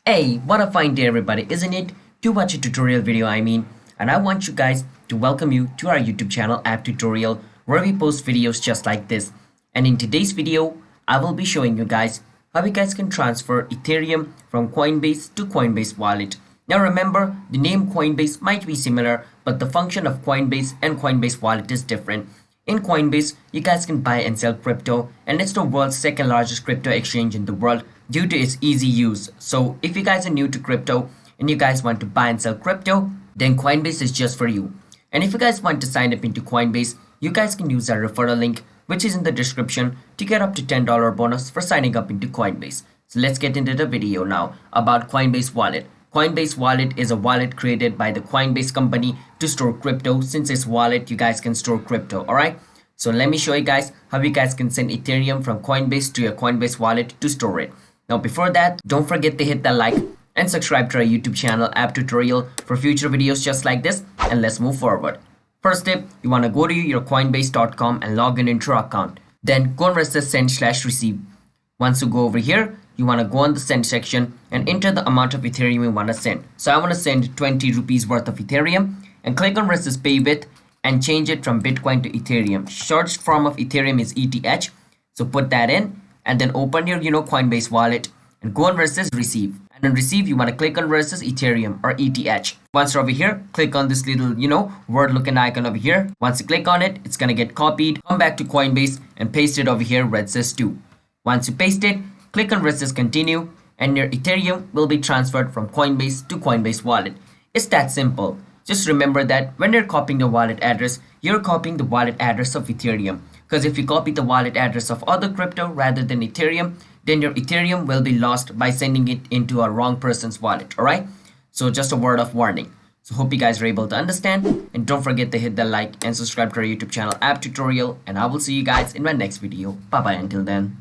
Hey, what a fine day everybody, isn't it? To watch a tutorial video and I want you guys to welcome you to our YouTube channel App Tutorial where we post videos just like this. And in today's video, I will be showing you guys how you guys can transfer Ethereum from Coinbase to Coinbase wallet. Now remember, the name Coinbase might be similar, but the function of Coinbase and Coinbase wallet is different. In Coinbase, you guys can buy and sell crypto, and it's the world's second largest crypto exchange in the world due to its easy use. So if you guys are new to crypto and you guys want to buy and sell crypto, then Coinbase is just for you. And if you guys want to sign up into Coinbase, you guys can use our referral link, which is in the description, to get up to $10 bonus for signing up into Coinbase. So let's get into the video now about Coinbase wallet. Coinbase wallet is a wallet created by the Coinbase company to store crypto. Since it's wallet, you guys can store crypto. Alright, so let me show you guys how you guys can send Ethereum from Coinbase to your Coinbase wallet to store it. Now before that, don't forget to hit that like and subscribe to our YouTube channel App Tutorial for future videos just like this, and let's move forward. First step, you want to go to your coinbase.com and log in into your account. Then go and press the send/receive. Once you go over here, you want to go on the send section and enter the amount of Ethereum you want to send. So I want to send 20 rupees worth of Ethereum, and click on versus pay with and change it from Bitcoin to Ethereum. Short form of Ethereum is ETH. So put that in and then open your Coinbase wallet and go on versus receive. And on receive, you want to click on versus Ethereum or ETH. Once you're over here, click on this little word looking icon over here. Once you click on it, it's gonna get copied. Come back to Coinbase and paste it over here where it says to. Once you paste it, click on versus continue, and your Ethereum will be transferred from Coinbase to Coinbase wallet. It's that simple. Just remember that when you're copying the wallet address, you're copying the wallet address of Ethereum. Because if you copy the wallet address of other crypto rather than Ethereum, then your Ethereum will be lost by sending it into a wrong person's wallet. Alright? So just a word of warning. So hope you guys are able to understand, and don't forget to hit the like and subscribe to our YouTube channel App Tutorial, and I will see you guys in my next video. Bye bye until then.